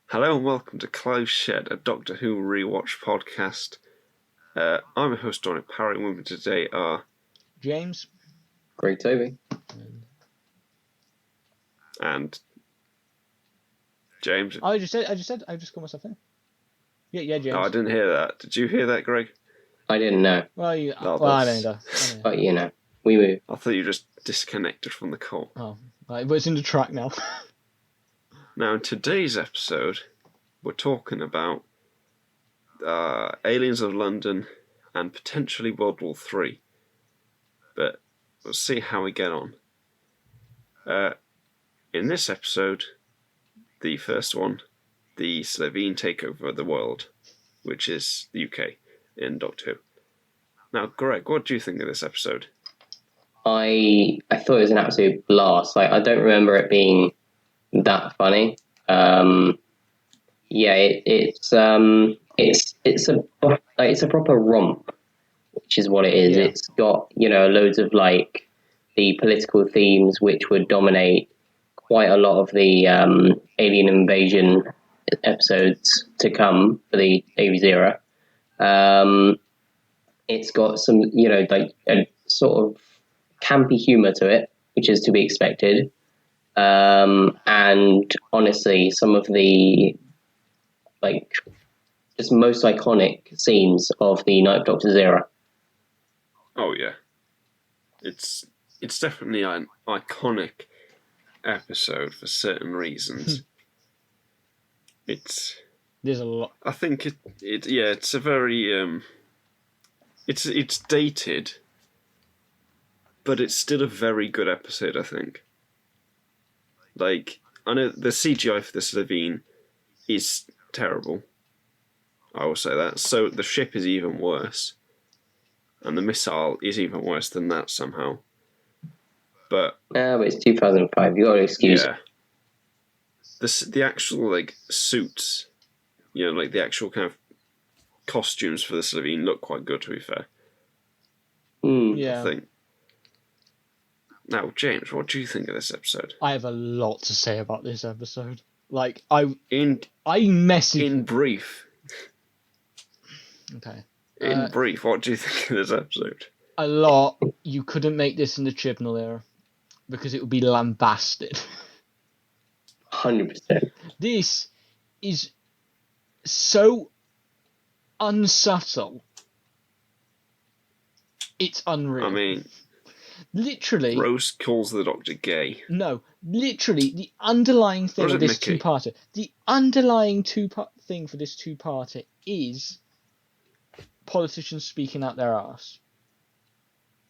Hello and welcome to Clive Shed, a Doctor Who Rewatch podcast. I'm a host on it, Parry, with me today are James, Greg Toby, and James. I just got myself in. Yeah, James. No, I didn't hear that. Did you hear that, Greg? I didn't know. Well, I don't know. But you know, we move. I thought you just disconnected from the call. Oh, right, but it's in the track now. Now, in today's episode, we're talking about Aliens of London and potentially World War III. But we'll see how we get on. In this episode, the first one, the Slovene takeover of the world, which is the UK in Doctor Who. Now, Greg, what do you think of this episode? I thought it was an absolute blast. Like, I don't remember it being that funny. It's a proper romp, which is what it is. Yeah. It's got, loads of like the political themes which would dominate quite a lot of the alien invasion episodes to come for the 80s era. It's got some, like a sort of campy humor to it, which is to be expected. And honestly, some of the like just most iconic scenes of the Ninth Doctor's era. Oh yeah, it's definitely an iconic episode for certain reasons. There's a lot. I think it's a very it's dated, but it's still a very good episode, I think. Like, I know the CGI for the Slovene is terrible. I will say that. So the ship is even worse. And the missile is even worse than that somehow. But it's 2005. You got to excuse it. The actual like suits, like the actual kind of costumes for the Slovene look quite good, to be fair. Yeah. I think. Now, James, what do you think of this episode? I have a lot to say about this episode. Like, I messaged... In brief. Okay. In brief, what do you think of this episode? A lot. You couldn't make this in the Chibnall era because it would be lambasted. 100%. This is so unsubtle. It's unreal. I mean, literally, Rose calls the Doctor gay. No, literally, the underlying thing of this Mickey? two-parter, the underlying thing for this two-parter is politicians speaking out their arse.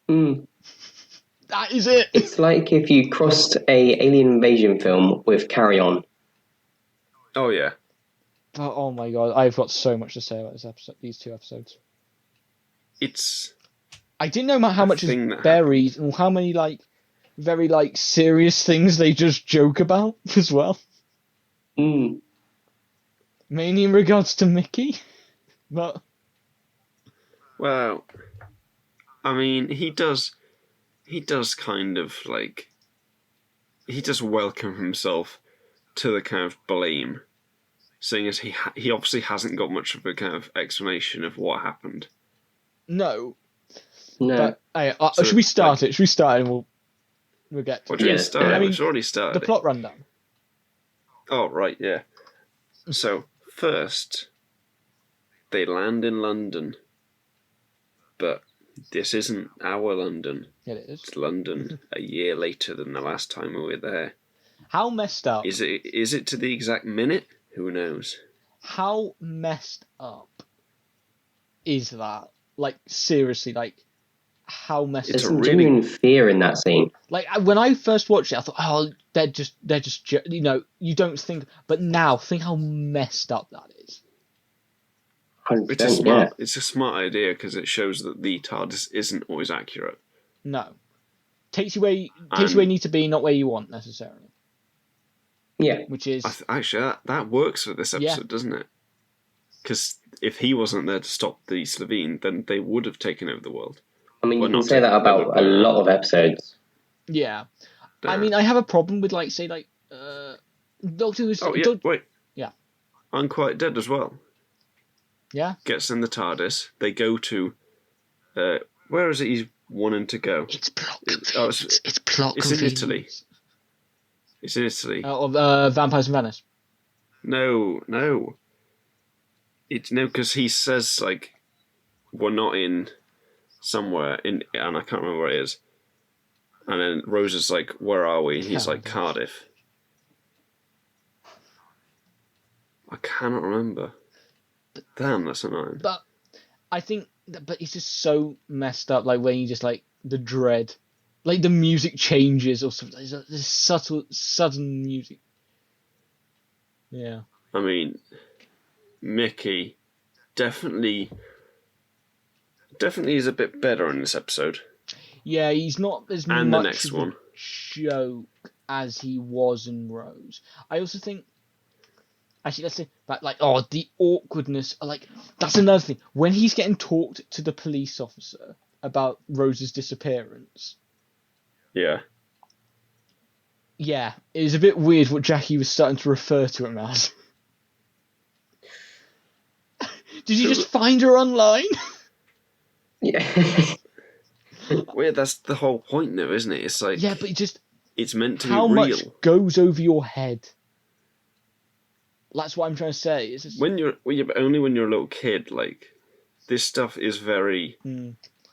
That is it. It's like if you crossed a alien invasion film with Carry On. Oh yeah. Oh my god, I've got so much to say about this episode. These two episodes. I didn't know how much is buried and how many like very like serious things they just joke about as well. Mainly in regards to Mickey, but well, I mean, he does kind of like he does welcome himself to the kind of blame, seeing as he obviously hasn't got much of a kind of explanation of what happened. No. No. But, should we start it? Should we start and we'll get to it? It's already started. The plot rundown. Oh, right, yeah. So, first, they land in London. But this isn't our London. It is. It's London a year later than the last time we were there. How messed up? Is it to the exact minute? Who knows? How messed up is that? Like, seriously, like, how messed There's up? some genuine fear in that scene. Like, when I first watched it, I thought, oh, they're just, you don't think, but now, think how messed up that is. 100%, It's a smart idea because it shows that the TARDIS isn't always accurate. No. Takes you where you need to be, not where you want, necessarily. Yeah. Which is... Actually, that works for this episode, doesn't it? Because if he wasn't there to stop the Slovene, then they would have taken over the world. I mean, you can say that about a lot of episodes. Yeah. I mean, I have a problem with, like, say, like, Doctor Who's... wait. Yeah. I'm Quite Dead as well. Yeah. Gets in the TARDIS. They go to... where is it he's wanting to go? It's plot it's plot It's in Italy. It's in Italy. Vampires in Venice. No. It's no, because he says, like, we're not in somewhere, and I can't remember where it is. And then Rose is like, where are we? And he's like, Cardiff. I cannot remember. Damn, that's annoying. But I think, but it's just so messed up. Like when you just like the dread, like the music changes or something. There's sudden music. Yeah. I mean, Mickey definitely is a bit better in this episode. Yeah, he's not as and much the next of one. a joke as he was in Rose. I also think. Actually, let's say that, like, the awkwardness. Like, that's another thing. When he's getting talked to the police officer about Rose's disappearance. Yeah. Yeah, it was a bit weird what Jackie was starting to refer to him as. Did you just find her online? Yeah. Well, that's the whole point, though, isn't it? It's like... Yeah, but it's meant to be how real. much goes over your head? That's what I'm trying to say. It's just... only when you're a little kid, like, this stuff is very,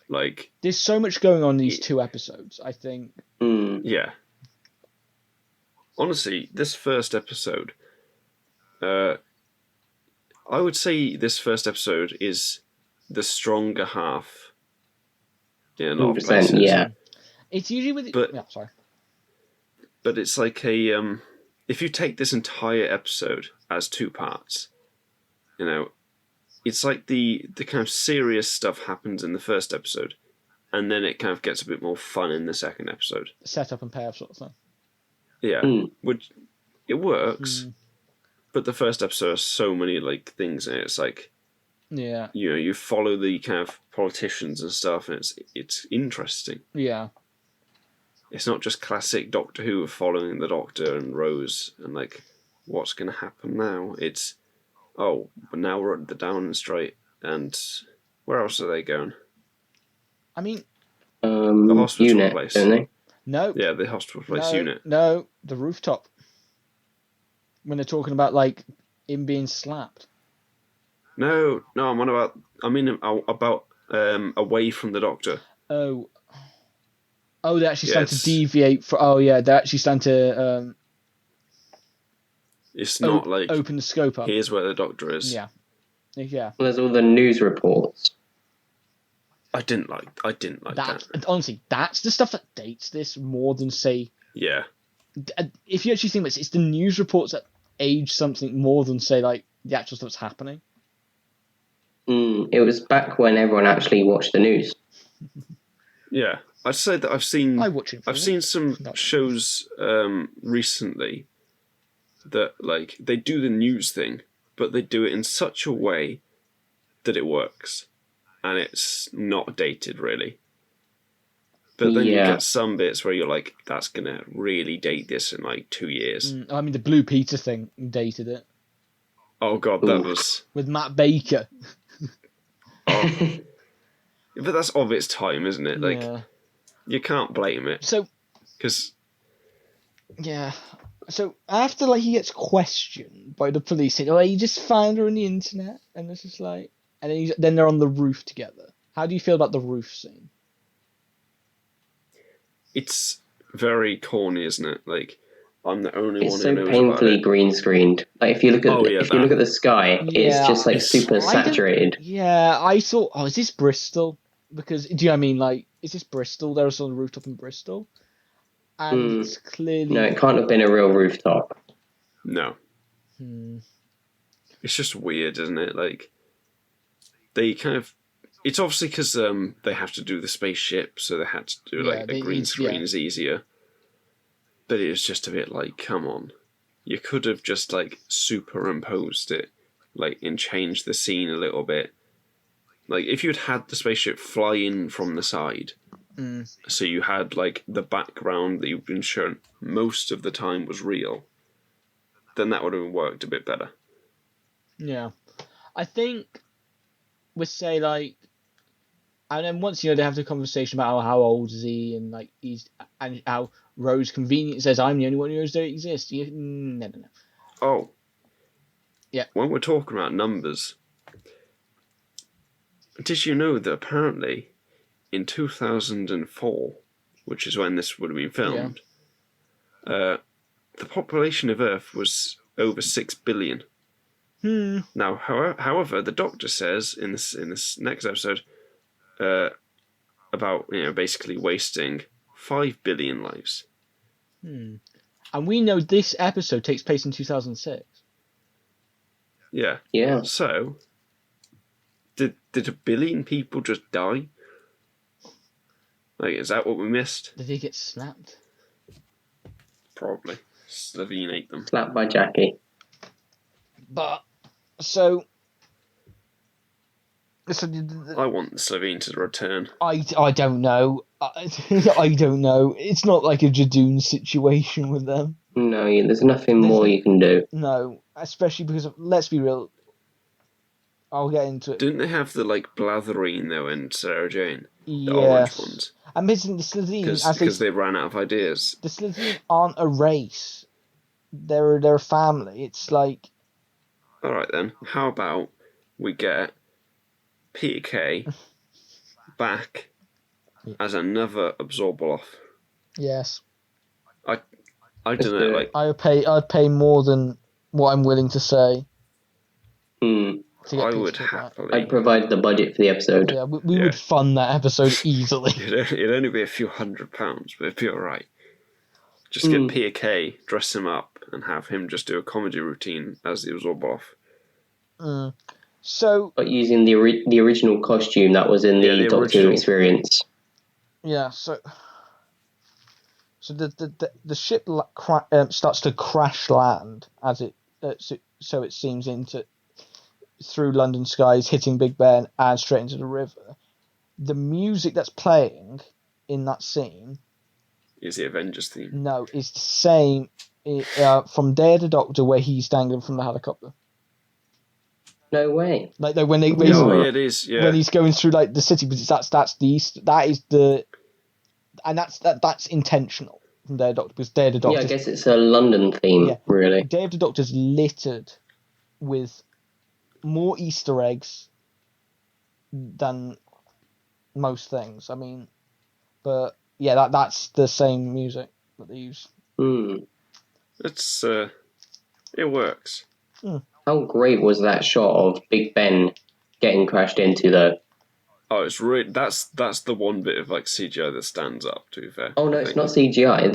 like... There's so much going on in these 2 episodes, I think. Yeah. Honestly, this first episode, I would say this first episode is the stronger half. Yeah, a lot of places. Yeah. It's usually with... sorry. But it's like a... if you take this entire episode as 2 parts, you know, it's like the kind of serious stuff happens in the first episode, and then it kind of gets a bit more fun in the second episode. Setup and payoff sort of thing. Yeah, which it works, but the first episode has so many like things in it. It's like, yeah, you know, you follow the kind of politicians and stuff, and it's interesting. Yeah. It's not just classic Doctor Who of following the Doctor and Rose and like, what's going to happen now? It's, but now we're at the Downing Strait, and where else are they going? I mean, the hospital unit, place. Don't they? No. Yeah, the hospital place unit. No, the rooftop. When they're talking about like him being slapped. No, I'm on about. I mean about away from the Doctor. Oh, they actually stand to deviate for. Oh yeah, they actually stand to. It's not like open the scope up. Here's where the Doctor is. Yeah. Well, there's all the news reports. I didn't like that. Honestly, that's the stuff that dates this more than say. Yeah. If you actually think about it, it's the news reports that age something more than say like the actual stuff that's happening. It was back when everyone actually watched the news. Yeah, I'd say that I've seen some No. shows recently that like they do the news thing, but they do it in such a way that it works, and it's not dated really. But then you get some bits where you're like, that's gonna really date this in like 2 years. I mean, the Blue Peter thing dated it. Oh god, that was with Matt Baker. But that's of its time, isn't it? Like, you can't blame it. So, because so after like he gets questioned by the police, saying, "Oh, you just found her on the internet," and it's just like, and then they're on the roof together. How do you feel about the roof scene? It's very corny, isn't it? Like, I'm the only one who knows about it. It's so painfully green screened. Like if you look at you look at the sky, it's just like super saturated. Yeah, I thought, is this Bristol? Because do you know what I mean? Like, is this Bristol? There was on the rooftop in Bristol, and it's clearly no. It can't have been a real rooftop. No. It's just weird, isn't it? Like, they kind of. It's obviously because they have to do the spaceship, so they had to do like a green screen is easier. But it was just a bit like, come on, you could have just like superimposed it, like, and changed the scene a little bit. Like if you'd had the spaceship fly in from the side, so you had like the background that you've been shown most of the time was real, then that would have worked a bit better. Yeah. I think we say like, and then once they have the conversation about how old is he and like and how Rose conveniently says I'm the only one who knows they exist. No. Oh. Yeah. When we're talking about numbers, did you know that apparently in 2004, which is when this would have been filmed, the population of Earth was over 6 billion. Now, however, the Doctor says in this next episode about basically wasting 5 billion lives. And we know this episode takes place in 2006. Yeah. Yeah. So, did 1 billion people just die? Like, is that what we missed? Did they get snapped? Probably. Slitheen ate them. Slapped by Jackie. But so I want the Slitheen to return. I don't know. I don't know. It's not like a Jadoon situation with them. No, there's nothing more you can do. No, especially because let's be real. I'll get into it. Didn't they have the Blatherine though and Sarah Jane? The Yes. orange ones. I'm missing the Slitheen because they ran out of ideas. The Slitheen aren't a race. They're a family. It's like. All right then. How about we get Peter Kay back as another Absorbaloff? Yes. I don't know. Like I'd pay more than what I'm willing to say. I would happily. I'd provide the budget for the episode. Yeah, we would fund that episode easily. It'd only be a few £100, but it'd be alright. Just get Peter Kay, dress him up, and have him just do a comedy routine as the Absorbaloff. So, but using the original costume that was in the Doctor Who experience. Yeah. So the ship starts to crash land as it so it seems through London skies, hitting Big Ben and straight into the river. The music that's playing in that scene is the Avengers theme. No, it's the same from Day of the Doctor where he's dangling from the helicopter. No way. Like when it is. Yeah. When he's going through the city, but that's intentional from Day of the Doctor because Day of the Doctor. Yeah, I guess it's a London theme, really. Day of the Doctor's littered with more Easter eggs than most things. I mean, but yeah, that's the same music that they use. It's it works. How great was that shot of Big Ben getting crashed into though? Oh, it's really that's the one bit of CGI that stands up. To be fair. Oh no, it's not CGI.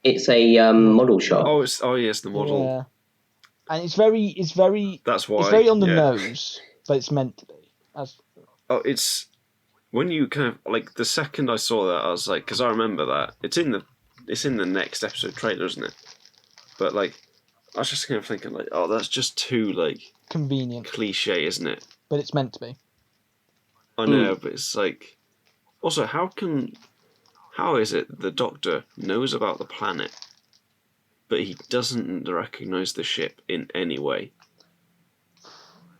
It's a model shot. Oh yes, the model. Yeah. And it's very. That's why it's very on the nose, but it's meant to be. It's when you kind of the second I saw that, I was like, because I remember that it's in the next episode trailer, isn't it? But I was just kind of thinking that's just too convenient, cliche, isn't it? But it's meant to be. I know, but it's also how is it the Doctor knows about the planet, but he doesn't recognise the ship in any way?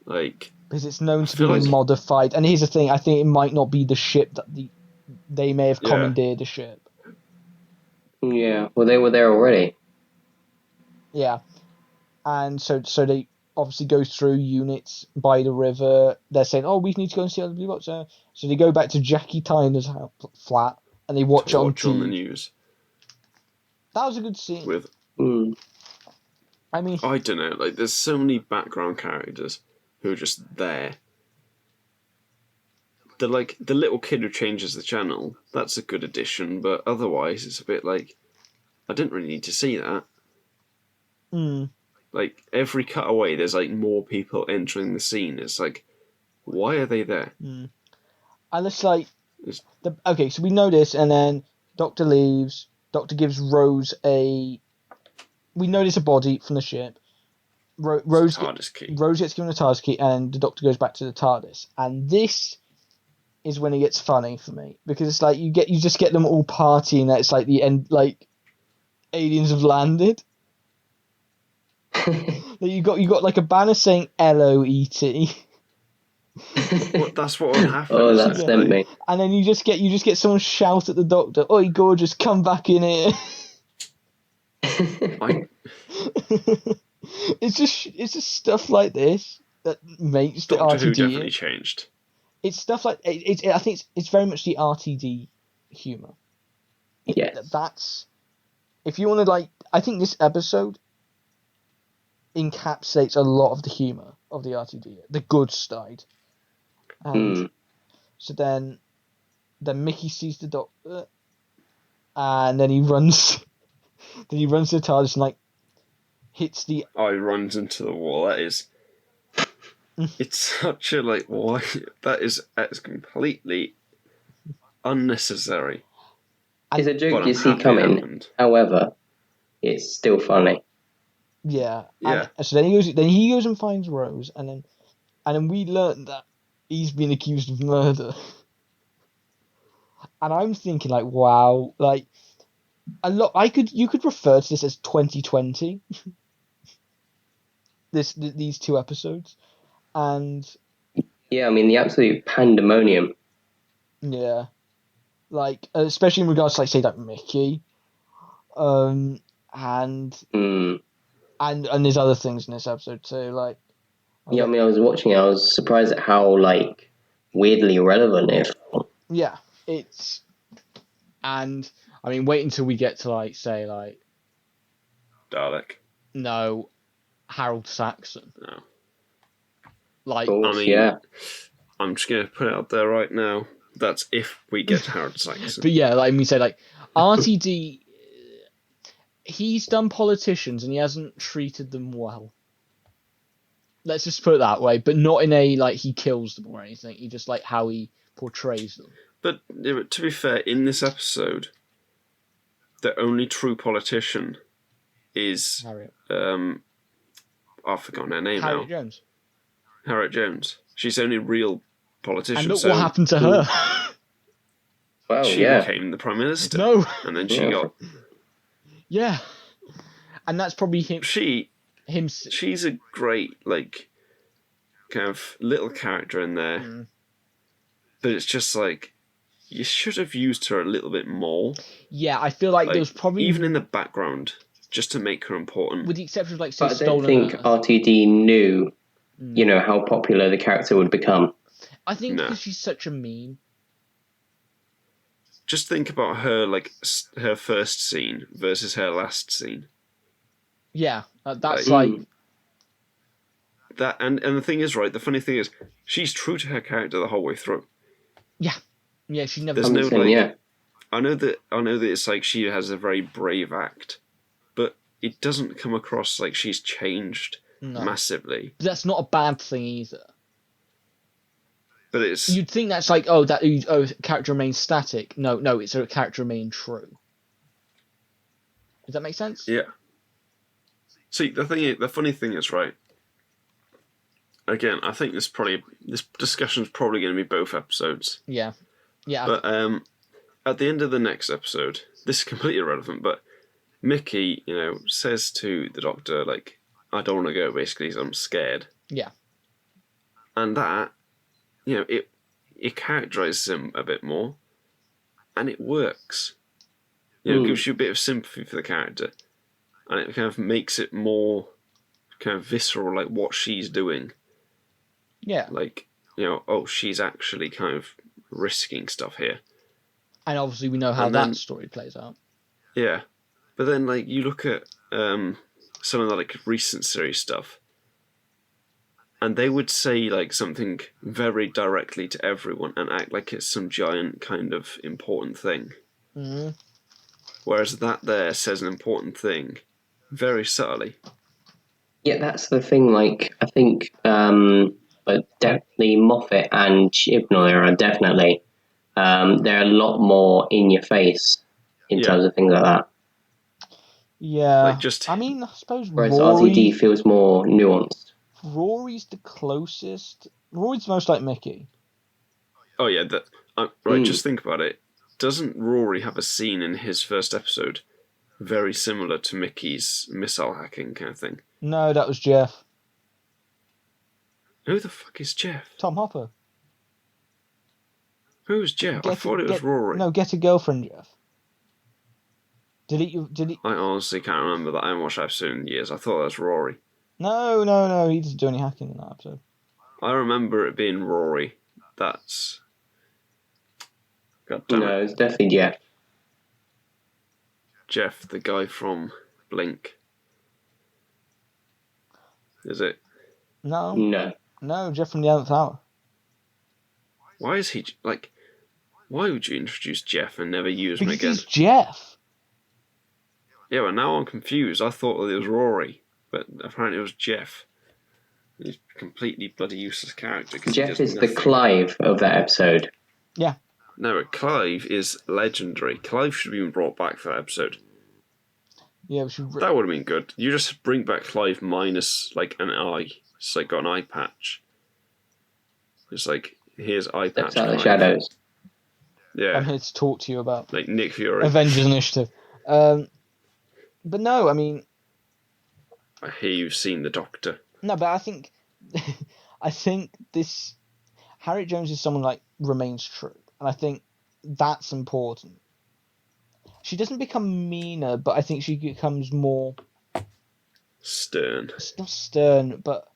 Because it's known to be modified. And here's the thing, I think it might not be the ship that they may have commandeered the ship. Yeah, well they were there already. Yeah. And so they obviously go through units by the river. They're saying, we need to go and see how the Blue Box are. So they go back to Jackie Tyner's flat and they watch on the news. That was a good scene. I mean, I don't know. There's so many background characters who are just there. The little kid who changes the channel. That's a good addition, but otherwise it's a bit I didn't really need to see that. Every cutaway, there's more people entering the scene. It's why are they there? And it's okay, so we know this, and then Doctor leaves. Doctor gives Rose we know there's a body from the ship. Rose gets given a TARDIS key, and the Doctor goes back to the TARDIS. And this is when it gets funny for me, because it's you just get them all partying. It's the end, aliens have landed. You got like a banner saying LOET. Well, that's what would happen. Oh, that's tempting. And then you just get someone shout at the Doctor, "Oi, gorgeous, come back in here!" It's just stuff like this that makes the Doctor RTD. Who definitely changed. It's stuff like I think it's very much the RTD humor. Yes. That's if you want to I think this episode encapsulates a lot of the humor of the RTD, the good side. And so then Mickey sees the Doctor, and then he runs to the TARDIS and hits the. Oh, he runs into the wall. That is. It's such a why that's completely unnecessary. It's a joke you see coming. However, it's still funny. Yeah. And so then he goes and finds Rose, and then we learn that he's been accused of murder. And I'm thinking wow, a lot. You could refer to this as 2020. These two episodes, and yeah, I mean the absolute pandemonium. Yeah, especially in regards to say Mickey, and there's other things in this episode too. Yeah, I mean I was watching it, I was surprised at how weirdly relevant it felt. Yeah, it's, and I mean wait until we get to say Dalek. No, Harold Saxon. No. Yeah. I'm just gonna put it out there right now. That's if we get to Harold Saxon. But yeah, me say RTD. He's done politicians and he hasn't treated them well. Let's just put it that way, but not in a he kills them or anything. He just how he portrays them. But to be fair, in this episode, the only true politician is Harriet. I've forgotten her name Harriet now. Jones. Harriet Jones. She's the only real politician. And look what happened to her. Well, she became the Prime Minister. No. And then she got. Yeah. And that's probably him. She's a great kind of little character in there, but it's just you should have used her a little bit more. Yeah, I feel there was probably even in the background just to make her important. With the exception of say Stolen Earth. I don't think RTD knew, how popular the character would become. I think because she's such a meme. Just think about her her first scene versus her last scene. Yeah, that's that, and the thing is, right? The funny thing is, she's true to her character the whole way through. Yeah, she never. There's no I know that it's she has a very brave act, but it doesn't come across like she's changed massively. But that's not a bad thing either. But it's you'd think that's character remains static. No, it's a character remain true. Does that make sense? Yeah. See, the funny thing is, right? Again, I think this discussion's probably going to be both episodes. Yeah. But at the end of the next episode, this is completely irrelevant. But Mickey, says to the Doctor, "I don't want to go." Basically, 'cause I'm scared. Yeah. And that, it characterizes him a bit more, and it works. It gives you a bit of sympathy for the character. And it kind of makes it more kind of visceral, what she's doing. Yeah. She's actually kind of risking stuff here. And obviously we know how that story plays out. Yeah. But then, you look at some of the, recent series stuff, and they would say, something very directly to everyone and act like it's some giant kind of important thing. Mm-hmm. Whereas that there says an important thing very subtly. Yeah, that's the thing. I think definitely Moffat and Chibnall are definitely they're a lot more in your face in terms of things like that. Yeah, I suppose. Whereas RTD feels more nuanced. Rory's the closest. Rory's most like Mickey. Oh yeah, right. Just think about it. Doesn't Rory have a scene in his first episode very similar to Mickey's missile hacking kind of thing? No, that was Jeff. Who the fuck is Jeff? Tom Hopper. Who's Jeff? I thought it was Rory. No, Get a Girlfriend, Jeff. Did he? I honestly can't remember that. I haven't watched that episode in years. I thought that was Rory. No. He didn't do any hacking in that episode. I remember it being Rory. That's... God damn it. No, it's definitely Jeff. Jeff, the guy from Blink. Is it? No. No, Jeff from the 11th Hour. Why is he... Like, why would you introduce Jeff and never use him again? He's Jeff. Yeah, well, now I'm confused. I thought that it was Rory, but apparently it was Jeff. He's a completely bloody useless character. Jeff is the Clive of that episode. Yeah. No, but Clive is legendary. Clive should have been brought back for that episode. Yeah, that would have been good. You just bring back Clive minus, like, an eye. It's like got an eye patch. It's like, here's eye patch. Steps out of the shadows. Yeah. I'm here to talk to you about... Like Nick Fury. Avengers Initiative. But no, I mean... I hear you've seen the Doctor. No, but I think... I think this... Harriet Jones is someone, like, remains true. And I think that's important. She doesn't become meaner, but I think she becomes more... Stern. It's not stern, but...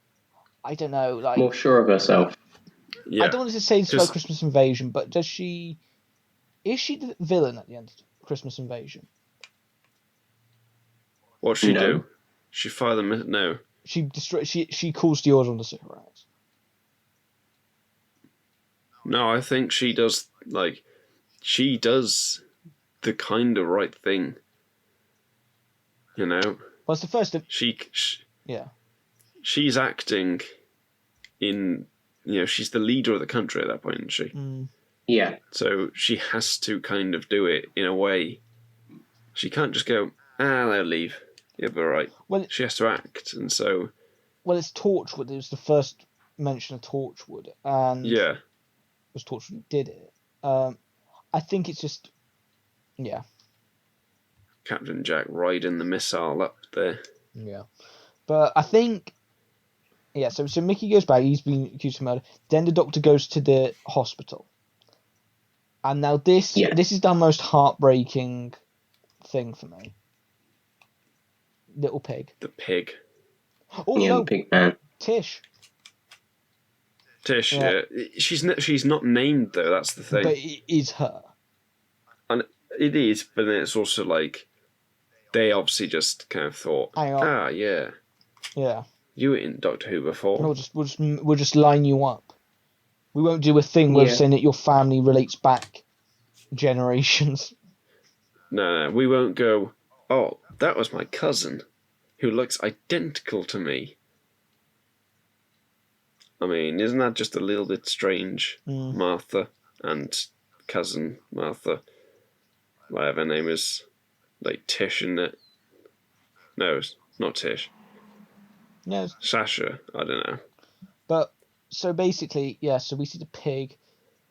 I don't know, like... More sure of herself. Yeah. I don't want to say this about Christmas Invasion, but does she... Is she the villain at the end of Christmas Invasion? What's she do? She fire them... No. She calls the order on the cigarettes. No, I think she does, like... She does the kind of right thing. You know? Well, it's the first... Yeah. She's acting in... You know, she's the leader of the country at that point, isn't she? Mm. Yeah. So she has to kind of do it in a way. She can't just go, they'll leave. You'll be right. Well, she has to act, and so... Well, it's Torchwood. It was the first mention of Torchwood, and... Yeah. It was Torchwood who did it. I think it's just... Yeah. Captain Jack riding the missile up there. Yeah. But I think... Yeah, so Mickey goes back, he's been accused of murder. Then the Doctor goes to the hospital. And now this is the most heartbreaking thing for me. Little pig. The pig. Oh, no. The pig man. Tish. Tish, yeah. She's not named, though, that's the thing. But it is her. And it is, but then it's also like... They obviously just kind of thought, yeah. Yeah. You were in Doctor Who before. We'll just line you up. We won't do a thing where saying that your family relates back generations. No, we won't go, oh, that was my cousin, who looks identical to me. I mean, isn't that just a little bit strange? Martha and cousin Martha, whatever her name is, like Tish, isn't it? No, it's not Tish. No. Sasha, I don't know. But, so basically, so we see the pig,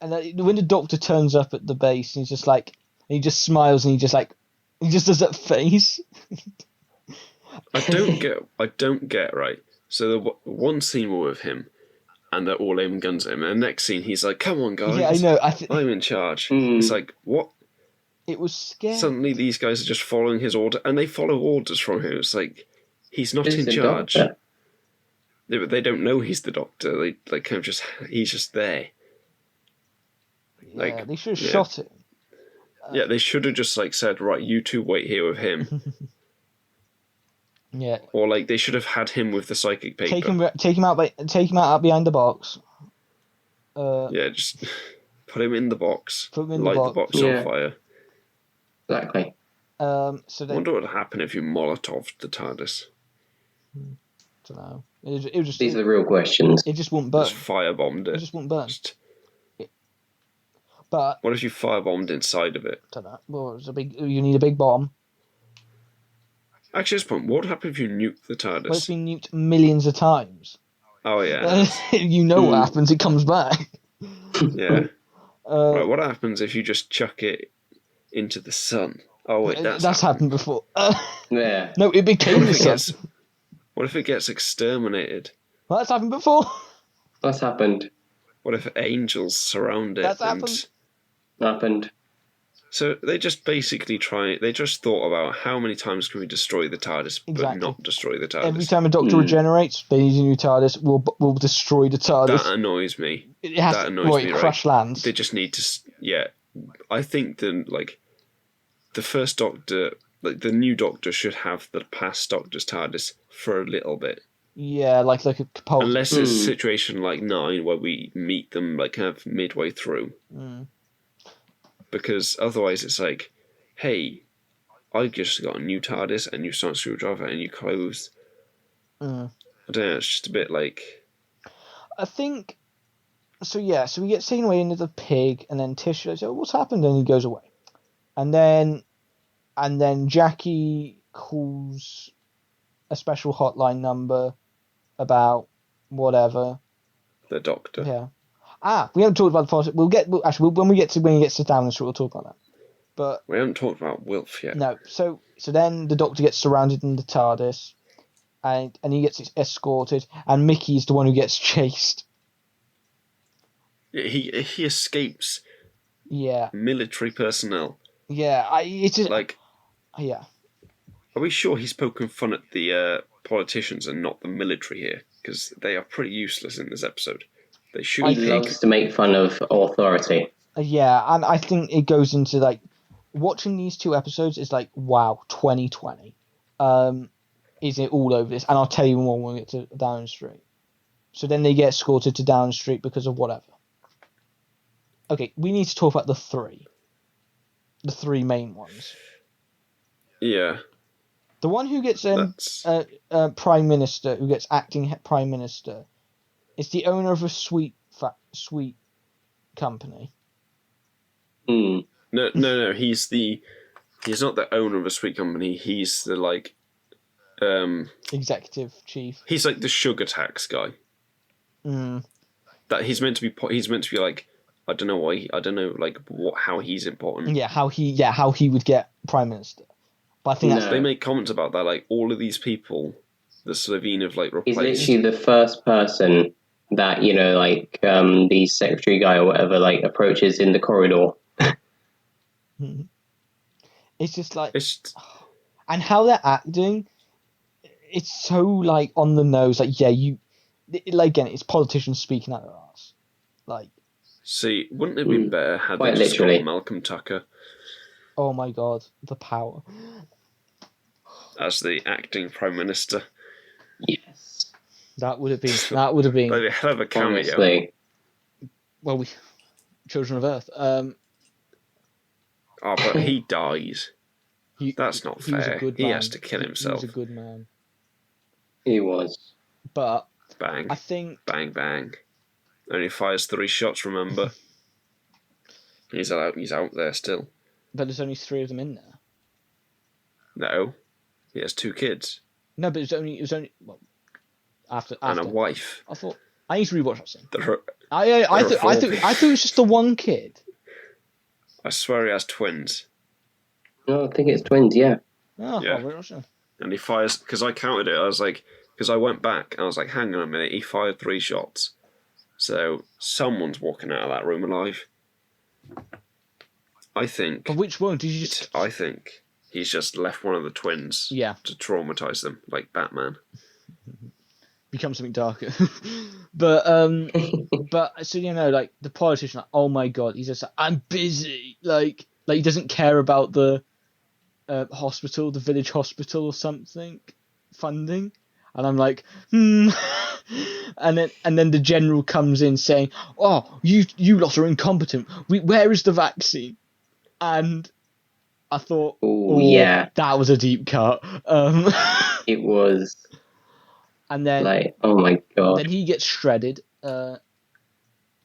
and when the Doctor turns up at the base, and he's just like, he just smiles, and he just does that face. I don't get, right, so the one scene we're with him, and they're all aiming guns at him, and the next scene he's like, come on guys, yeah, I know. I'm in charge. It's like, what? It was scary. Suddenly these guys are just following his order, and they follow orders from him. It's like, he's not in charge. Yeah, but they don't know he's the Doctor. They like kind of just he's just there. Like they should have shot him. Yeah, they should have just like said, right, you two wait here with him. Yeah. Or like they should have had him with the psychic paper. Take him out behind the box. Yeah, just put him in the box. Put him in light the box on fire. Exactly. So I wonder what would happen if you Molotov'd the TARDIS. Don't know. It was just, these are the real questions. It just wouldn't burn. Just firebombed it. It just wouldn't burn. But what if you firebombed inside of it? Don't know. Well, you need a big bomb. Actually, at this point, what would happen if you nuked the TARDIS? Well, it's been nuked millions of times. Oh yeah. You know what happens? It comes back. Yeah. Right. What happens if you just chuck it into the sun? Oh wait, that's happened before. Yeah. No, it became the sun. What if it gets exterminated? Well, that's happened before. That's happened. What if angels surround it? That's happened. Happened. So they just basically they just thought about how many times can we destroy the TARDIS, Exactly. but not destroy the TARDIS. Every time a Doctor regenerates, they use a new TARDIS. We'll destroy the TARDIS. That annoys me. It has that annoys me, crash lands. They just need to, yeah. I think the first Doctor, the new Doctor should have the past Doctor's TARDIS for a little bit. Yeah, like a Capaldi. Unless it's a situation like 9 where we meet them kind of midway through. Because otherwise it's like, hey, I just got a new TARDIS, a new sonic screwdriver, and new clothes. I don't know, it's just a bit like... I think... So we get taken away into the pig, and then Tish says, "Oh, what's happened?" And he goes away. And then Jackie calls a special hotline number about whatever. The Doctor. Yeah. We haven't talked about the politics. When he gets to Downing Street, we'll talk about that. But we haven't talked about Wilf yet. No. So then the Doctor gets surrounded in the TARDIS, and he gets escorted, and Mickey's the one who gets chased. He escapes. Yeah. Military personnel. Yeah. It's just like. Yeah. Are we sure he's poking fun at the politicians and not the military here? Because they are pretty useless in this episode. They shoot. He loves to make fun of authority. Yeah, and I think it goes into like watching these 2 episodes is like, wow, 2020. Is it all over this? And I'll tell you more when we get to Downing Street. So then they get escorted to Downing Street because of whatever. Okay, we need to talk about the 3. The 3 main ones. Yeah. The one who gets Prime Minister, who gets acting Prime Minister, is the owner of a sweet company. No. He's not the owner of a sweet company. He's the executive chief. He's like the sugar tax guy. That he's meant to be like, I don't know how he's important. Yeah, how he would get Prime Minister. But I think they make comments about that, like all of these people that Slovene have replaced. He's literally the first person that, the secretary guy or whatever, approaches in the corridor. It's just like... And how they're acting, it's so, on the nose. Again, it's politicians speaking out their arse. See, wouldn't it have been better had they just got Malcolm Tucker? Oh my god, the power. As the acting Prime Minister. Yes. That would have been... Like a hell of a cameo. Honestly. Well, Children of Earth. But he dies. That's not fair. He has to kill himself. He was a good man. He was. But... Bang. I think... Bang, bang. Only fires 3 shots, remember? He's out there still. But there's only 3 of them in there. No. He has 2 kids. No, but it was only well, after and a wife. I thought I need to rewatch that scene. I thought it was just the one kid. I swear he has twins. No, I think it's twins. Yeah. Oh, yeah. And he fires because I counted it. I was like, because I went back and I was like, hang on a minute. He fired 3 shots, so someone's walking out of that room alive. I think. But which one did you just? I think. He's just left one of the twins to traumatize them, like Batman. Become something darker. but so the politician, oh my god, he's just like, I'm busy. Like he doesn't care about the hospital, the village hospital or something funding. And I'm like, and then the general comes in saying, oh, you lot are incompetent. Where is the vaccine? And I thought, yeah, that was a deep cut. It was. And then, oh my god. Then he gets shredded. Lol.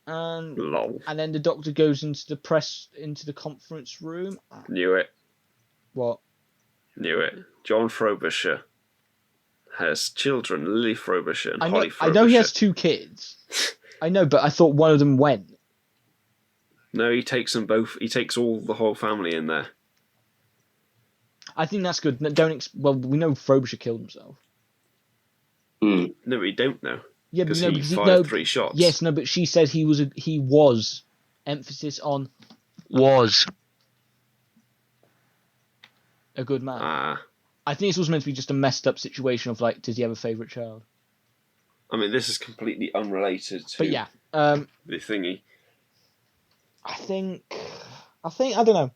And then the doctor goes into the conference room. Knew it. What? Knew it. John Frobisher has children, Lily Frobisher and Holly Frobisher. I know he has 2 kids. I know, but I thought one of them went. No, he takes them both. He takes the whole family in there. I think that's good. We know Frobisher killed himself. No, we don't know. Yeah, but Because he fired 3 shots. Yes, no, but she said he was. Emphasis on was a good man. I think this was meant to be just a messed up situation of like, does he have a favourite child? I mean, this is completely unrelated to the thingy. I think, I don't know.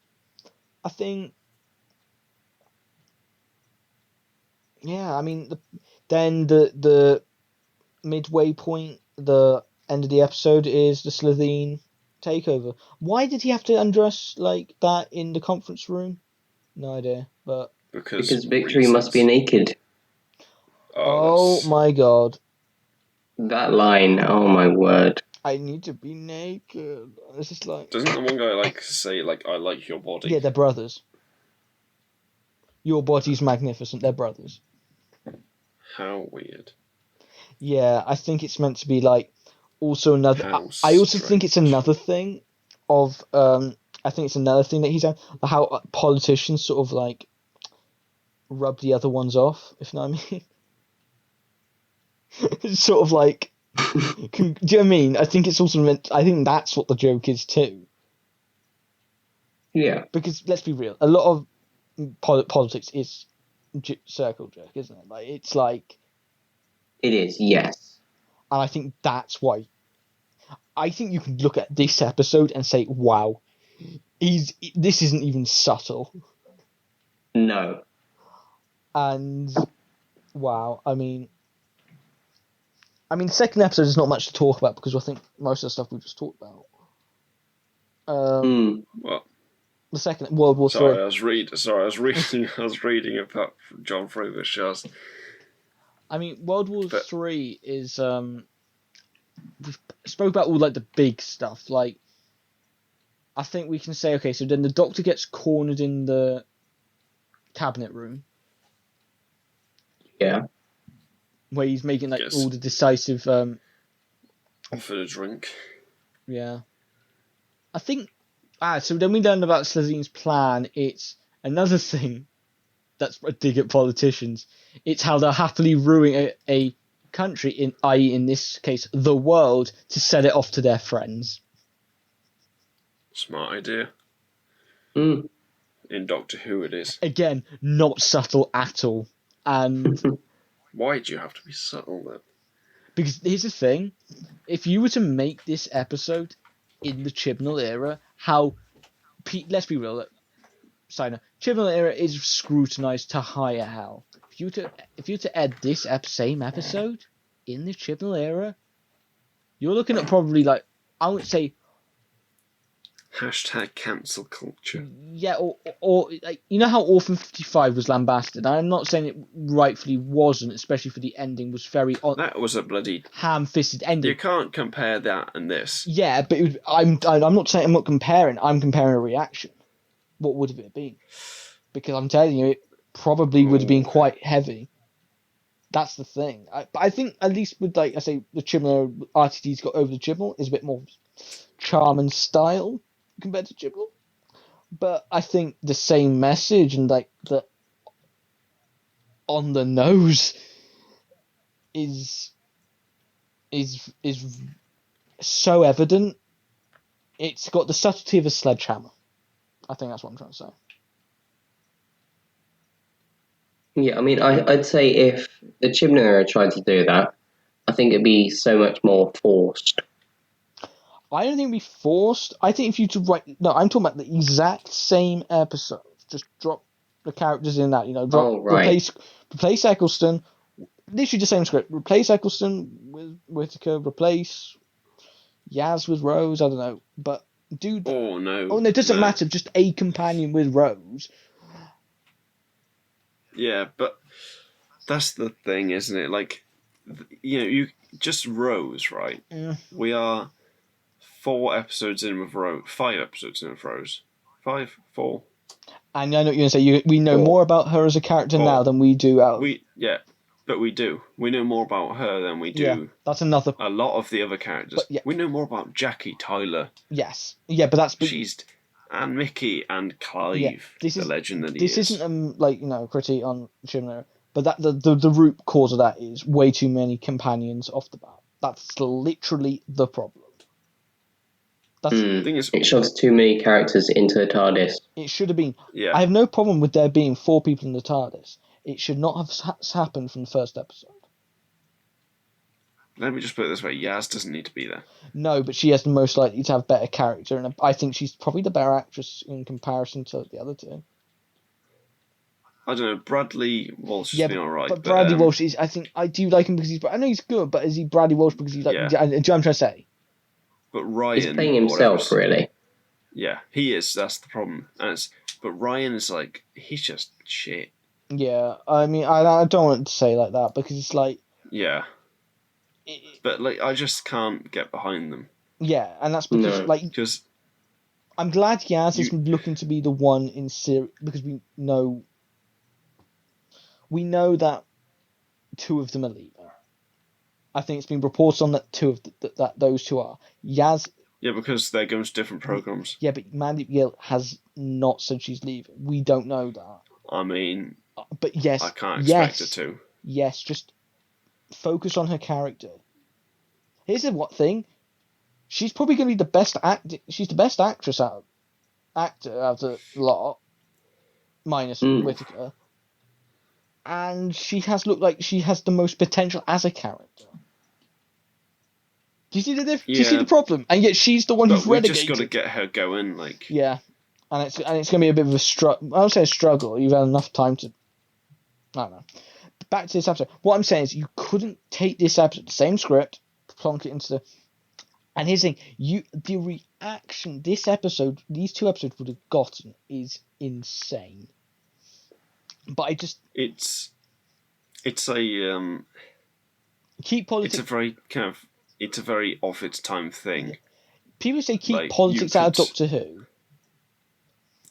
I think, yeah, I mean, then the midway point, the end of the episode is the Slitheen takeover. Why did he have to undress like that in the conference room? No idea, but because Victory must be naked. Oh my god. That line, oh my word. I need to be naked. It's just like... Doesn't the one guy say I like your body? Yeah, they're brothers. Your body's magnificent. They're brothers. How weird. Yeah, I think it's meant to be like also another. I also think it's another thing of I think it's another thing that he's had, how politicians sort of like rub the other ones off, if you know what I mean. It's sort of like, do you know what I mean? I think it's also meant. I think that's what the joke is too. Yeah. Because let's be real, a lot of politics is circle jerk, isn't it? Like it's like. It is, yes. And I think that's why. I think you can look at this episode and say, "Wow, this isn't even subtle." No. And wow, I mean, the second episode is not much to talk about because I think most of the stuff we just talked about. What? The second World War III. Sorry, I was reading about John Frobisher's. I mean, World War III is we spoke about all like the big stuff. Like, I think we can say, okay, so then the Doctor gets cornered in the cabinet room. Yeah. Where he's making like all the decisive. Offered a drink. Yeah. I think. So then we learned about Slitheen's plan. It's another thing that's a dig at politicians. It's how they're happily ruining a country, i.e. in this case, the world, to sell it off to their friends. Smart idea. In Doctor Who it is. Again, not subtle at all. And why do you have to be subtle then? Because here's the thing. If you were to make this episode in the Chibnall era, let's be real, Steiner, Chibnall era is scrutinized to higher hell. If you were to add this same episode in the Chibnall era, you're looking at probably like, I would say, # cancel culture. Yeah, or like, you know how Orphan 55 was lambasted? I'm not saying it rightfully wasn't, especially for the ending was very that was a bloody ham-fisted ending. You can't compare that and this. Yeah, but I'm not saying, I'm not comparing. I'm comparing a reaction. What would have it been? Because I'm telling you, it probably would have been quite heavy. That's the thing. I think at least with, like I say, the Chibnall, RTD's got over the Chibnall is a bit more charm and style compared to Chibnall. But I think the same message and like the on the nose is so evident. It's got the subtlety of a sledgehammer. I think that's what I'm trying to say. Yeah, I mean, I'd say if the Chibnall era tried to do that, I think it'd be so much more forced. I don't think it'd be forced. I think if you to write... No, I'm talking about the exact same episode. Just drop the characters in that, replace Eccleston. Literally the same script. Replace Eccleston with Whittaker. Replace Yaz with Rose. I don't know. But dude... Oh, no. Oh, no, it doesn't matter. Just a companion with Rose. Yeah, but that's the thing, isn't it? Like, you just Rose, right? Yeah. We are 4 episodes in with Rose. 5 episodes in with Rose. 5? 4? And I know what you're going to say. We know more about her as a character now than we do but we do. We know more about her than we do. Yeah, that's another. A lot of the other characters. Yeah. We know more about Jackie, Tyler. Yes. Yeah, but that's. And Mickey and Clive, the legend that he is. This isn't critique on Chibnall. But that the root cause of that is way too many companions off the bat. That's literally the problem. It shoves too many characters into the TARDIS. It should have been. Yeah. I have no problem with there being 4 people in the TARDIS. It should not have happened from the first episode. Let me just put it this way: Yaz doesn't need to be there. No, but she has the most likely to have better character, and I think she's probably the better actress in comparison to the other two. I don't know. Bradley Walsh has been alright. But Bradley Walsh is. I think I do like him because I know he's good, but is he Bradley Walsh because he's like? Yeah. Do you know what I'm trying to say? But Ryan, he's playing himself, really. Yeah, he is. That's the problem. But Ryan is like, he's just shit. Yeah, I mean, I don't want to say like that because it's like. Yeah. But like, I just can't get behind them. Yeah, and that's because I'm glad Yaz is looking to be the one in series because we know that 2 of them are leaving. I think it's been reported on that 2 of that those 2 are Yaz. Yeah, because they're going to different programs. Yeah, but Mandy Gill has not said she's leaving. We don't know that. I mean, but yes, I can't expect her to. Yes, just focus on her character. Here's the thing. She's probably going to be the best She's the best actor out of the lot, minus Whittaker. And she has looked like she has the most potential as a character. Do you see the difference? Yeah. Do you see the problem? And yet she's the one who's relegated. We've just got to get her going, like. Yeah, and it's going to be a bit of a struggle. I don't say a struggle. You've had enough time to. I don't know. Back to this episode. What I'm saying is, you couldn't take this episode, the same script, plonk it into the. And here's the thing: the reaction this episode, these 2 episodes would have gotten is insane. But I just. It's a keep politics. It's a very of its time thing. People say keep politics out of Doctor Who.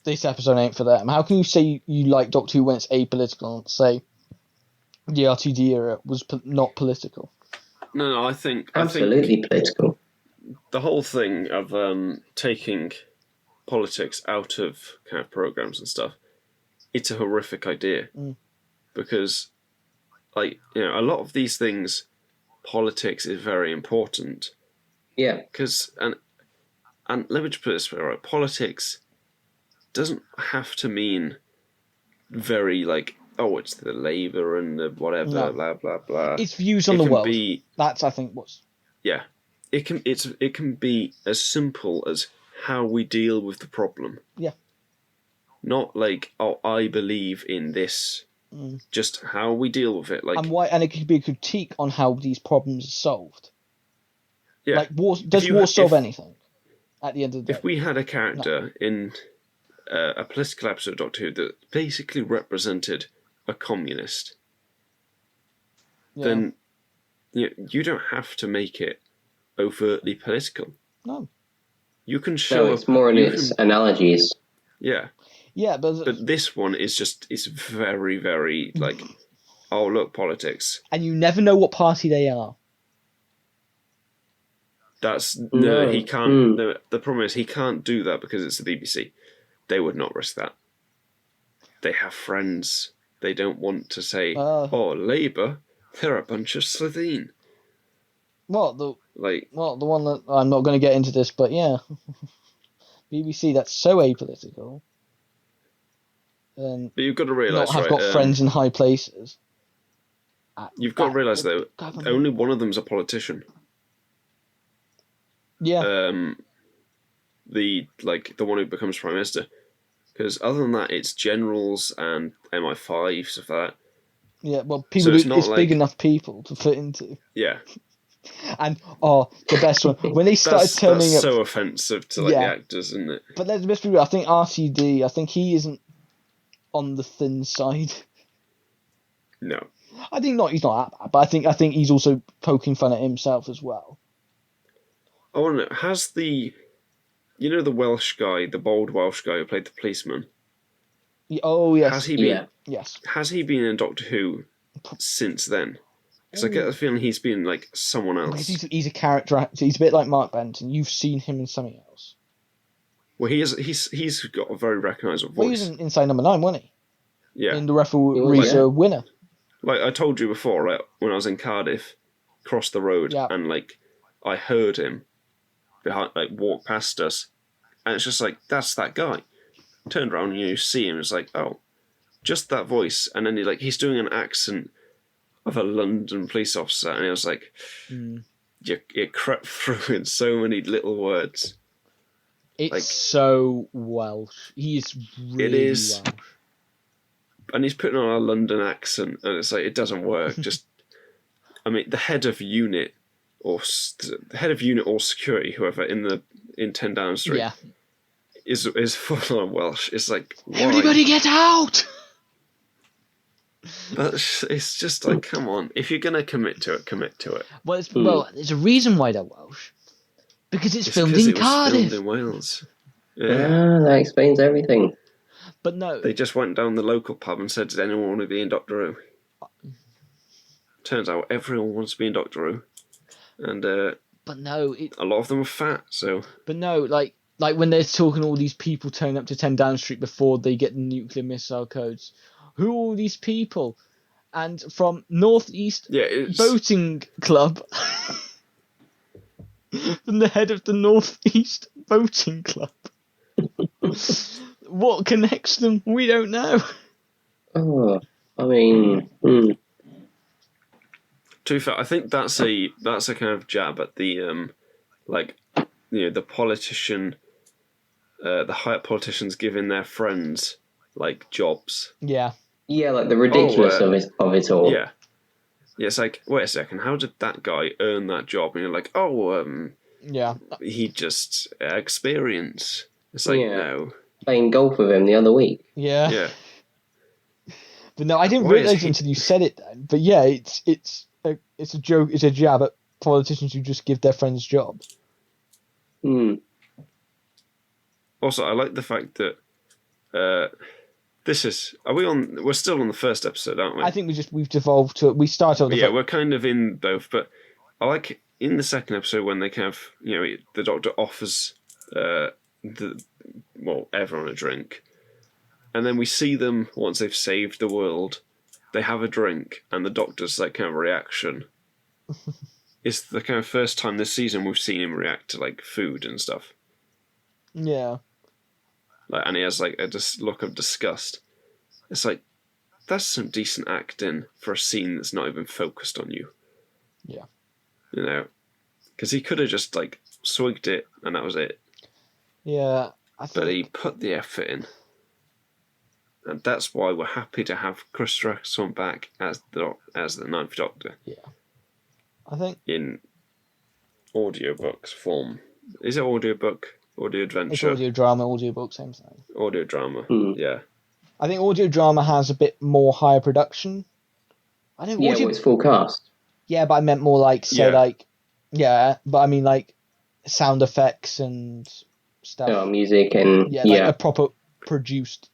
This episode ain't for them. How can you say you like Doctor Who when it's apolitical and say the RTD era was not political? No, I think absolutely political. The whole thing of taking politics out of kind of programs and stuff, it's a horrific idea because, like, you know, a lot of these things. Politics is very important. Yeah. Because and let me just put it this way, right? Politics doesn't have to mean very like it's the Labour and the whatever, blah blah blah. It's views on the world. That's I think what's. Yeah, it can be as simple as how we deal with the problem. Yeah. Not like I believe in this. Just how we deal with it, like, and it could be a critique on how these problems are solved. Yeah, like does war solve anything? At the end of the day, if we had a character in a political episode of Doctor Who that basically represented a communist, then you don't have to make it overtly political. No, you can show. No, it's more in its analogies. Yeah. Yeah, but this one is it's very, very like, oh look, politics. And you never know what party they are. He can't. The problem is he can't do that because it's the BBC. They would not risk that. They have friends. They don't want to say, Labour, they're a bunch of Slovene. The one that I'm not going to get into this, but yeah, BBC. That's so apolitical. But you've got to realise, I've got friends in high places. You've got to realise, though, only one of them's a politician. Yeah. The one who becomes Prime Minister. Because other than that, it's generals and MI5, stuff like that. Yeah, well, it's big enough people to fit into. Yeah. And, the best one. When they started turning that's up... so offensive to the actors, isn't it? But let's be real, I think RTD, he isn't on the thin side. No. I think he's not that bad, but I think he's also poking fun at himself as well. I want to know, has the Welsh guy, the bald Welsh guy who played the policeman? Oh, yes. Has he been? Yeah. Yes. Has he been in Doctor Who since then? Because I get the feeling he's been like someone else. Because he's a character actor. He's a bit like Mark Benton. You've seen him in something else. Well, he's got a very recognisable voice. Well, he was in Inside Number 9, wasn't he? Yeah. In the referee winner. like I told you before, right? When I was in Cardiff, crossed the road, and like I heard him behind, like walk past us, and it's just like that's that guy. Turned around and you see him. It's like, oh, just that voice, and then he's doing an accent of a London police officer, and I was like, it crept through in so many little words. It's so Welsh. He's really Welsh. And he's putting on a London accent, and it's like, it doesn't work. Just, I mean, the head of unit or security, whoever in 10 Downing Street, is full on Welsh. It's like, why? Everybody get out! But it's just like, come on, if you're gonna commit to it, commit to it. Well, there's a reason why they're Welsh. Because it's filmed in Cardiff. Filmed in Wales. Yeah, that explains everything. But no, they just went down the local pub and said, "Does anyone want to be in Doctor Who?" Turns out everyone wants to be in Doctor Who, and but no, a lot of them are fat. So, but no, like when they're talking, all these people turn up to 10 Downing Street before they get the nuclear missile codes. Who are all these people? And from Northeast Boating Club. From the head of the Northeast Boating Club. What connects them? We don't know. Oh, I mean, To be fair, I think that's a kind of jab at the the politician, the higher politicians giving their friends jobs. Yeah. Yeah, like the ridiculousness of it all. Yeah. Yeah, it's like, wait a second, how did that guy earn that job? And you're like, he just experience. It's like, no. Playing golf with him the other week. Yeah. Yeah. But no, I didn't realise until you said it then. But yeah, it's a joke, it's a jab at politicians who just give their friends jobs. Also, I like the fact that we're still on the first episode, aren't we? I think we've devolved to it. We started on the we're kind of in both, but I like in the second episode when they kind of, the Doctor offers everyone a drink, and then we see them once they've saved the world, they have a drink, and the Doctor's kind of reaction is the kind of first time this season we've seen him react to food and stuff. Yeah. And he has a look of disgust. It's like, that's some decent acting for a scene that's not even focused on you. Yeah. Because he could have just swigged it and that was it. Yeah. But he put the effort in. And that's why we're happy to have Chris Eccleston back as the Ninth Doctor. Yeah. I think in audiobooks form. Is it audiobook? Audio adventure. It's audio drama, audiobook, same thing. Audio drama, yeah. I think audio drama has a bit more higher production. I don't. It's full cast. Yeah, but I meant more but I mean sound effects and stuff. Oh, music and a proper produced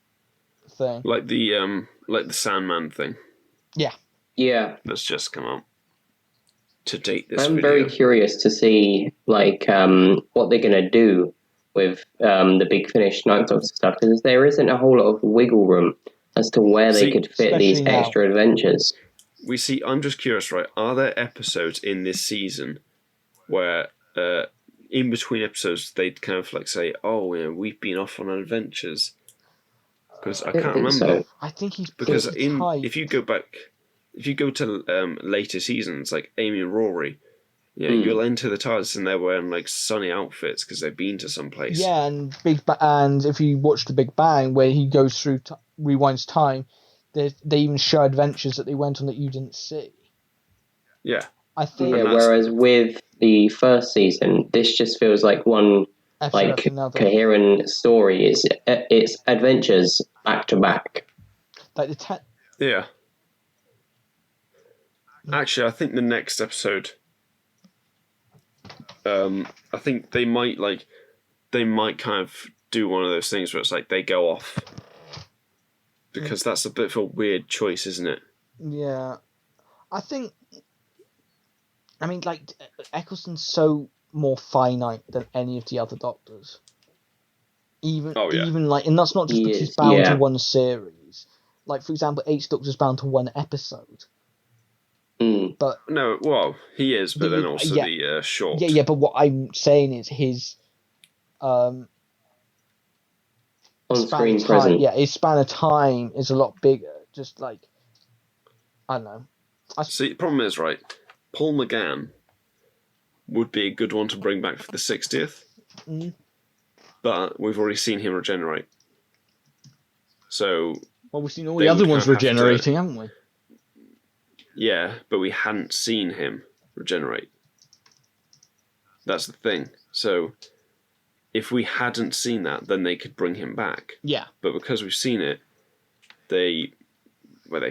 thing. Like the Sandman thing. Yeah. Yeah. That's just come out to date this I'm video. very curious to see what they're gonna do with the Big Finish Ninth Doctor stuff, because there isn't a whole lot of wiggle room as to where they could fit these extra adventures. I'm just curious, right? Are there episodes in this season where in between episodes they'd kind of say, we've been off on adventures? Because I can't remember. So. I think he's because if you go to later seasons like Amy and Rory, you'll enter the TARDIS and they're wearing sunny outfits because they've been to some place. Yeah, and and if you watch The Big Bang where he goes through rewinds time, they even show adventures that they went on that you didn't see. Yeah. I think. Yeah, whereas with the first season, this just feels like one coherent story. It's adventures back to back. Yeah. Actually, I think the next episode, I think they might kind of do one of those things where it's they go off, because that's a bit of a weird choice, isn't it? Yeah, I think. I mean, Eccleston's so more finite than any of the other Doctors. Even and that's not just because he's bound to one series. For example, Eighth Doctor's bound to one episode. But no, well, he is, but then also the short. Yeah, but what I'm saying is his on-screen presence. Yeah, his span of time is a lot bigger. Just like, I don't know. See, the problem is, right, Paul McGann would be a good one to bring back for the 60th, but we've already seen him regenerate. So... Well, we've seen all the other ones regenerating, haven't we? Yeah, but we hadn't seen him regenerate. That's the thing. So, if we hadn't seen that, then they could bring him back. Yeah. But because we've seen it, they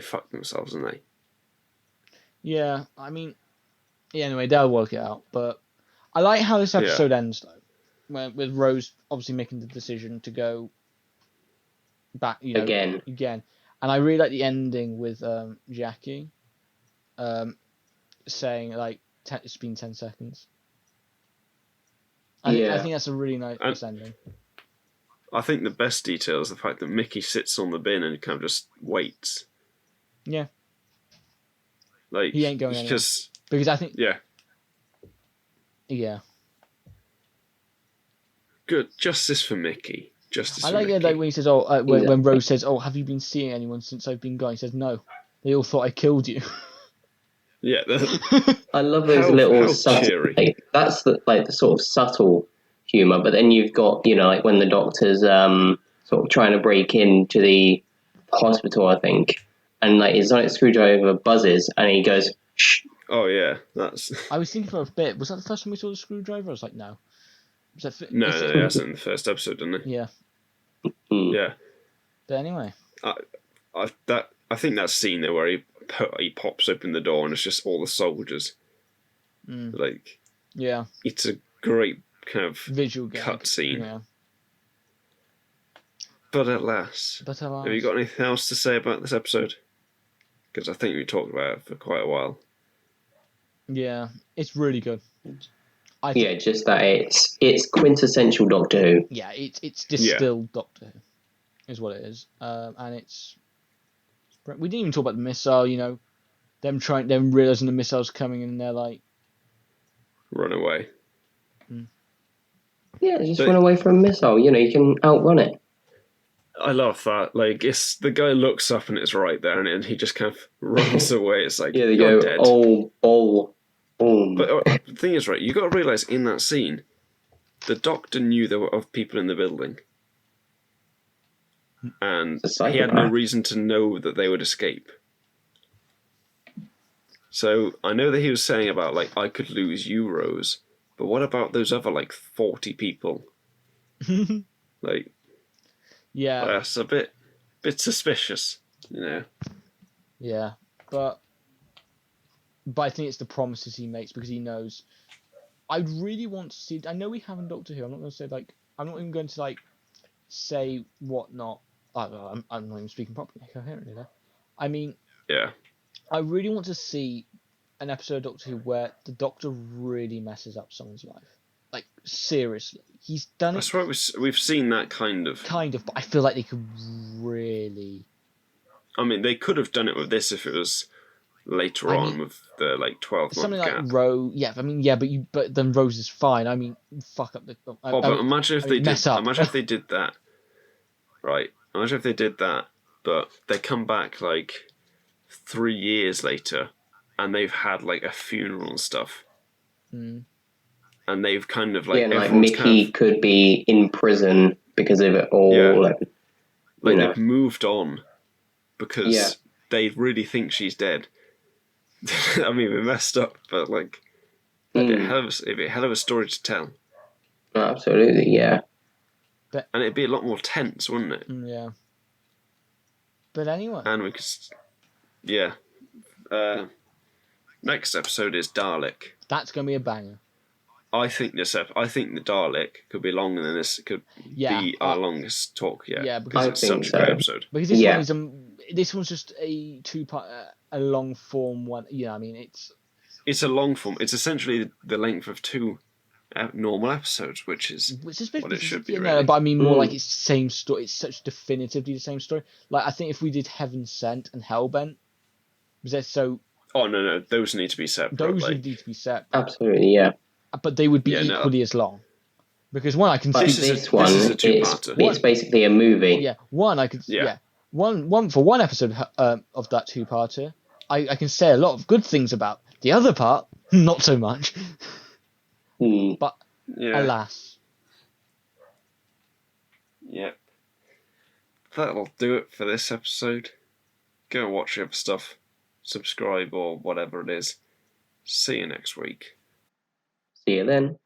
fucked themselves, didn't they? Yeah, I mean, anyway, they'll work it out. But I like how this episode ends, though, with Rose obviously making the decision to go back, again. And I really like the ending with Jackie saying, like, it's been 10 seconds. I think that's a really nice ending. I think the best detail is the fact that Mickey sits on the bin and kind of just waits. Yeah. Like, he ain't going anywhere. Because I think... Yeah. Yeah. Good. Justice for Mickey. I like it, like when he says, when Rose says, have you been seeing anyone since I've been gone? He says, no. They all thought I killed you. Yeah. I love those little subtle... Like, that's the sort of subtle humour, but then you've got, like when the doctor's sort of trying to break into the hospital, I think, and like his sonic screwdriver buzzes, and he goes, shh. Oh, yeah. That's... I was thinking for a bit, was that the first time we saw the screwdriver? I was like, no. No, that's in the first episode, didn't it? Yeah. Yeah. But anyway. I think that scene there where he pops open the door and it's just all the soldiers. Like... Yeah. It's a great kind of visual cut scene. Yeah. But alas, have you got anything else to say about this episode? Because I think we talked about it for quite a while. Yeah, it's really good. Just that it's quintessential Doctor Who. Yeah, it's distilled Doctor Who, is what it is. And it's... We didn't even talk about the missile, them realising the missile's coming and they're like... Run away. Yeah, just run away from a missile. You can outrun it. I love that. Like, it's the guy looks up and it's right there, and he just kind of runs away. It's like, they go, dead. Oh, boom. But the thing is, right, you got to realise in that scene, the Doctor knew there were other people in the building, and he had no reason to know that they would escape. So I know that he was saying about, like, I could lose you, Rose. But what about those other, 40 people? Yeah. That's a bit suspicious, Yeah, but I think it's the promises he makes because he knows. I really want to see... I know we have in Doctor Who. I'm not going to say, I'm not even going to, say whatnot. I'm not even speaking properly, coherently there. I mean... Yeah. I really want to see an episode of Doctor Who where the Doctor really messes up someone's life. Seriously. He's done it... That's right, we've seen that kind of, but I feel like they could really... I mean, they could have done it with this if it was later on with the, 12-month something gap. like Rose... Yeah, but then Rose is fine. I mean, fuck up the... but imagine if they did... Imagine if they did that. Right. Imagine if they did that, but they come back, 3 years later, and they've had, a funeral and stuff. And they've kind of Mickey could be in prison because of it all. Yeah. They've moved on because they really think she's dead. I mean, we messed up, but it'd be a hell of a story to tell. Absolutely, yeah. And it'd be a lot more tense, wouldn't it? Yeah. But anyway. And we could, next episode is Dalek. That's gonna be a banger. I think the Dalek could be longer than this. It could be our longest talk yet. Yeah, because it's such a great episode. Because this one's just a 2-part, a long form one. I mean, it's a long form. It's essentially the length of 2 normal episodes, which is what it should be. Really. No, but I mean more it's the same story. It's such definitively the same story. I think if we did Heaven Sent and Hellbent, was there so. Oh no, those need to be separate. Those would need to be separate. Absolutely, yeah. But they would be equally as long. Because one I can but see. This one is a two-parter. It's basically a movie. Yeah, one I could. Yeah. One for one episode of that two-parter, I can say a lot of good things about. The other part, not so much. But alas. Yep. That'll do it for this episode. Go watch the other stuff. Subscribe or whatever it is. See you next week. See you then.